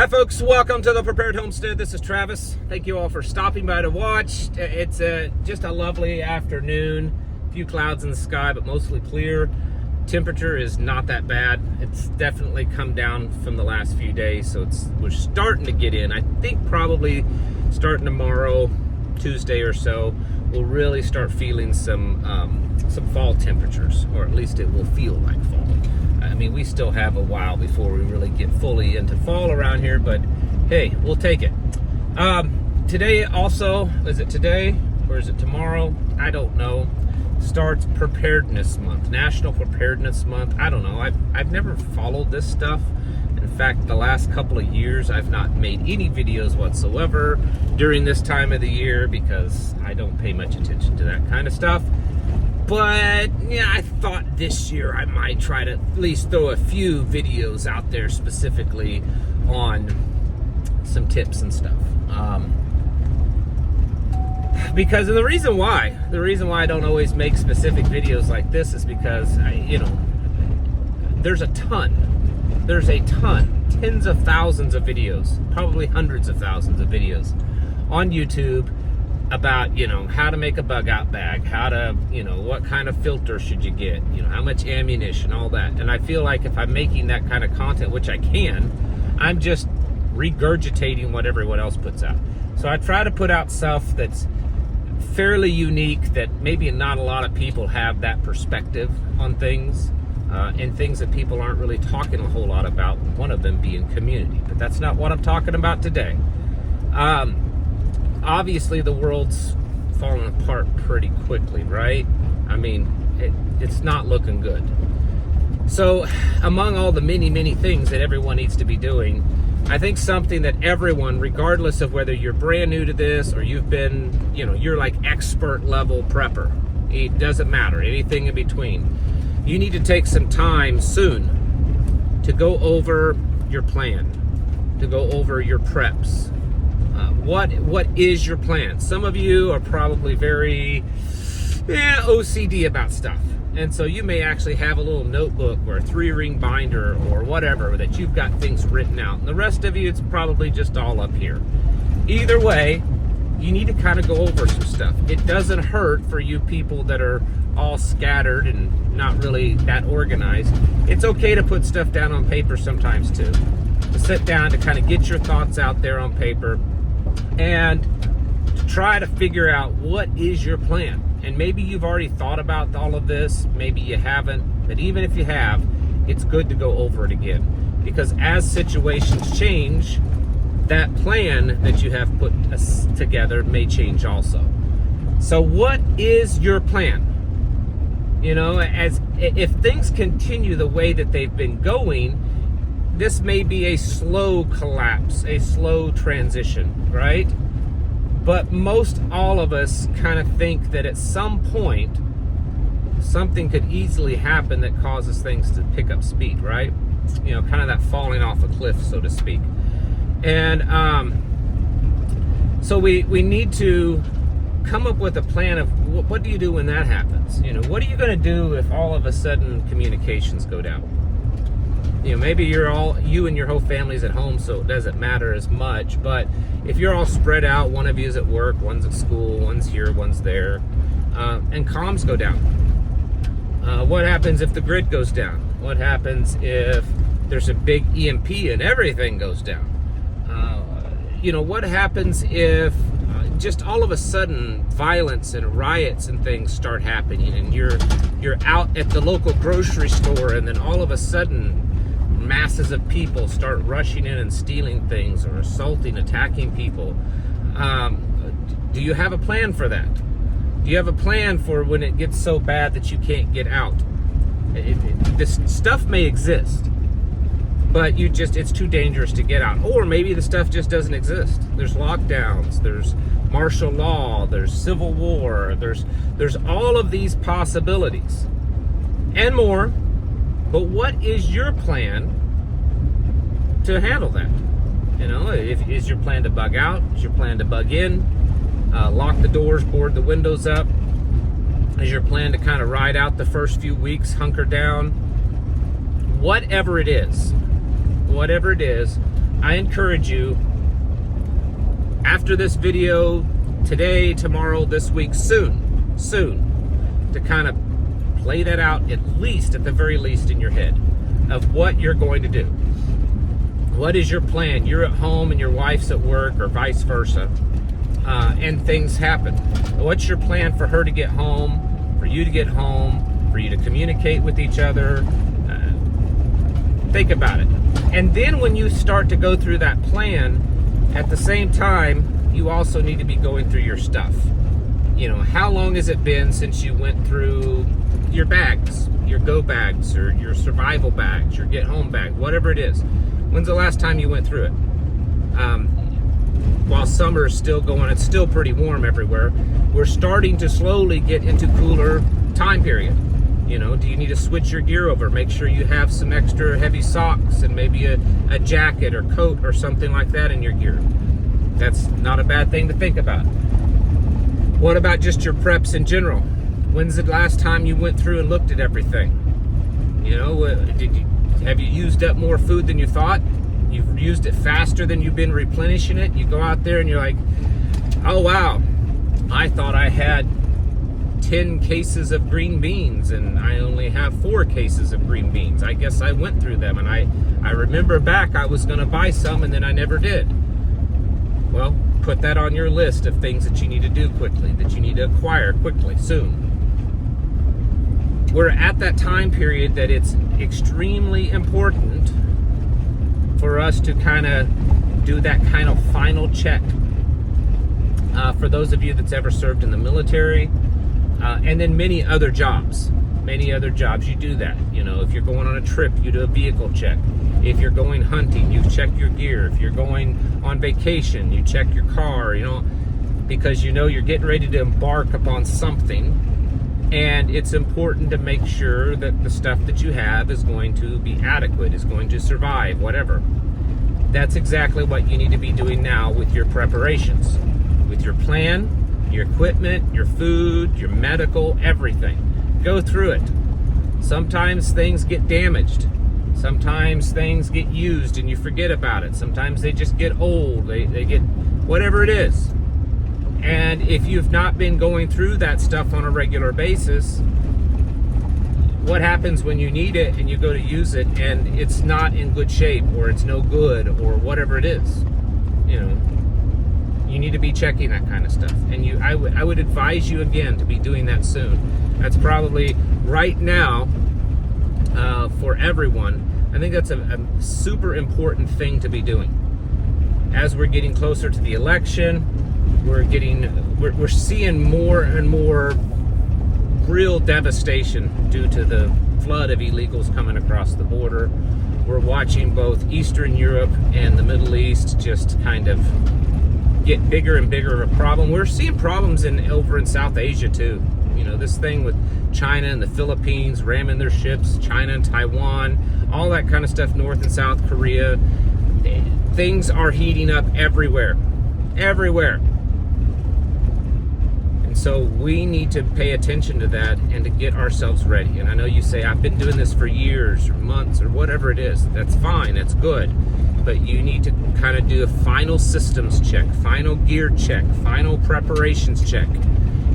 Hi folks, welcome to the Prepared Homestead. This is Travis. Thank you all for stopping by to watch. It's just a lovely afternoon. A few clouds in the sky, but mostly clear. Temperature is not that bad. It's definitely come down from the last few days, so we're starting to get in. I think probably starting tomorrow, Tuesday or so, we'll really start feeling some fall temperatures, or at least it will feel like fall. I mean, we still have a while before we really get fully into fall around here, but hey, we'll take it. Today also, is it today or is it tomorrow? I don't know. Starts Preparedness Month, National Preparedness Month. I don't know. I've never followed this stuff. In fact, the last couple of years, I've not made any videos whatsoever during this time of the year because I don't pay much attention to that kind of stuff. But yeah, I thought this year I might try to at least throw a few videos out there specifically on some tips and stuff. Because of the reason why I don't always make specific videos like this is because there's a ton, tens of thousands of videos, probably hundreds of thousands of videos on YouTube about, how to make a bug out bag, how to, what kind of filter should you get, how much ammunition, all that. And I feel like if I'm making that kind of content, which I can, I'm just regurgitating what everyone else puts out. So I try to put out stuff that's fairly unique, that maybe not a lot of people have that perspective on things, and things that people aren't really talking a whole lot about, one of them being community. But that's not what I'm talking about today. Obviously, the world's falling apart pretty quickly, right? I mean, it's not looking good. So, among all the many things that everyone needs to be doing, I think something that everyone, regardless of whether you're brand new to this or you've been, you're like expert level prepper, it doesn't matter, anything in between, you need to take some time soon to go over your plan, to go over your preps. What is your plan? Some of you are probably very OCD about stuff. And so you may actually have a little notebook or a 3-ring binder or whatever that you've got things written out. And the rest of you, it's probably just all up here. Either way, you need to kind of go over some stuff. It doesn't hurt for you people that are all scattered and not really that organized. It's okay to put stuff down on paper sometimes too. To sit down, to kind of get your thoughts out there on paper and to try to figure out what is your plan. And maybe you've already thought about all of this, maybe you haven't, but even if you have, it's good to go over it again. Because as situations change, that plan that you have put together may change also. So what is your plan? If things continue the way that they've been going, this may be a slow collapse, a slow transition, right? But most all of us kind of think that at some point, something could easily happen that causes things to pick up speed, right? Kind of that falling off a cliff, so to speak. And so we need to come up with a plan of what do you do when that happens? What are you going to do if all of a sudden communications go down? Maybe you and your whole family's at home, so it doesn't matter as much. But if you're all spread out, one of you is at work, one's at school, one's here, one's there, and comms go down. What happens if the grid goes down? What happens if there's a big EMP and everything goes down? What happens if just all of a sudden violence and riots and things start happening, and you're out at the local grocery store, and then all of a sudden masses of people start rushing in and stealing things or assaulting, attacking people? Do you have a plan for that? Do you have a plan for when it gets so bad that you can't get out? This stuff may exist, but it's too dangerous to get out. Or maybe the stuff just doesn't exist. There's lockdowns, there's martial law, there's civil war, there's all of these possibilities and more. But what is your plan to handle that? Is your plan to bug out? Is your plan to bug in? Lock the doors, board the windows up? Is your plan to kind of ride out the first few weeks, hunker down? Whatever it is, I encourage you, after this video, today, tomorrow, this week, soon, to kind of play that out, at the very least, in your head, of what you're going to do. What is your plan? You're at home and your wife's at work, or vice versa, and things happen. What's your plan for her to get home, for you to get home, for you to communicate with each other? Think about it. And then when you start to go through that plan, at the same time, you also need to be going through your stuff. You know, how long has it been since you went through your bags, your go bags, or your survival bags, your get home bag, whatever it is? When's the last time you went through it? While summer is still going, it's still pretty warm everywhere. We're starting to slowly get into cooler time period. You know, do you need to switch your gear over? Make sure you have some extra heavy socks and maybe a jacket or coat or something like that in your gear. That's not a bad thing to think about. What about just your preps in general? When's the last time you went through and looked at everything? You know, have you used up more food than you thought? You've used it faster than you've been replenishing it. You go out there and you're like, oh wow, I thought I had 10 cases of green beans and I only have 4 cases of green beans. I guess I went through them, and I remember back I was going to buy some and then I never did. Well, put that on your list of things that you need to do quickly, that you need to acquire quickly, soon. We're at that time period that it's extremely important for us to kind of do that kind of final check. For those of you that's ever served in the military, and then many other jobs, you do that. You know, if you're going on a trip, you do a vehicle check. If you're going hunting, you check your gear. If you're going on vacation, you check your car, you know, because you know you're getting ready to embark upon something, and it's important to make sure that the stuff that you have is going to be adequate, is going to survive, whatever. That's exactly what you need to be doing now with your preparations, with your plan, your equipment, your food, your medical, everything. Go through it. Sometimes things get damaged. Sometimes things get used and you forget about it. Sometimes they just get old. They get whatever it is. And if you've not been going through that stuff on a regular basis, what happens when you need it and you go to use it and it's not in good shape, or it's no good, or whatever it is? You know, you need to be checking that kind of stuff. And I would advise you again to be doing that soon. That's probably right now, for everyone. I think that's a super important thing to be doing. As we're getting closer to the election, we're seeing more and more real devastation due to the flood of illegals coming across the border. We're watching both Eastern Europe and the Middle East just kind of get bigger and bigger of a problem. We're seeing problems over in South Asia too. You know, this thing with China and the Philippines ramming their ships, China and Taiwan, all that kind of stuff, North and South Korea. Things are heating up everywhere. And so we need to pay attention to that and to get ourselves ready. And I know you say, I've been doing this for years or months or whatever it is. That's fine, that's good. But you need to kind of do a final systems check, final gear check, final preparations check.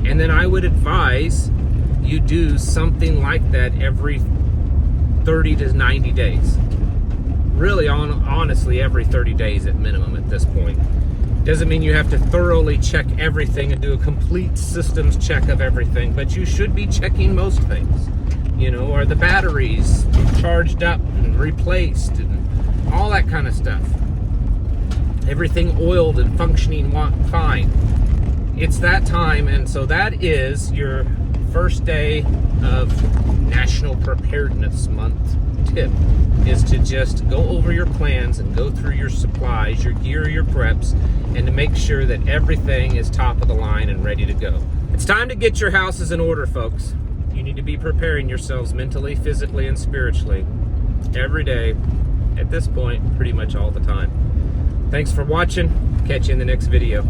And then I would advise you do something like that every 30 to 90 days. Really, honestly, every 30 days at minimum at this point. Doesn't mean you have to thoroughly check everything and do a complete systems check of everything, but you should be checking most things. You know, are the batteries charged up and replaced and all that kind of stuff. Everything oiled and functioning fine. It's that time, and so that is your first day of National Preparedness Month tip, is to just go over your plans and go through your supplies, your gear, your preps, and to make sure that everything is top of the line and ready to go. It's time to get your houses in order, folks. You need to be preparing yourselves mentally, physically, and spiritually every day, at this point, pretty much all the time. Thanks for watching. Catch you in the next video.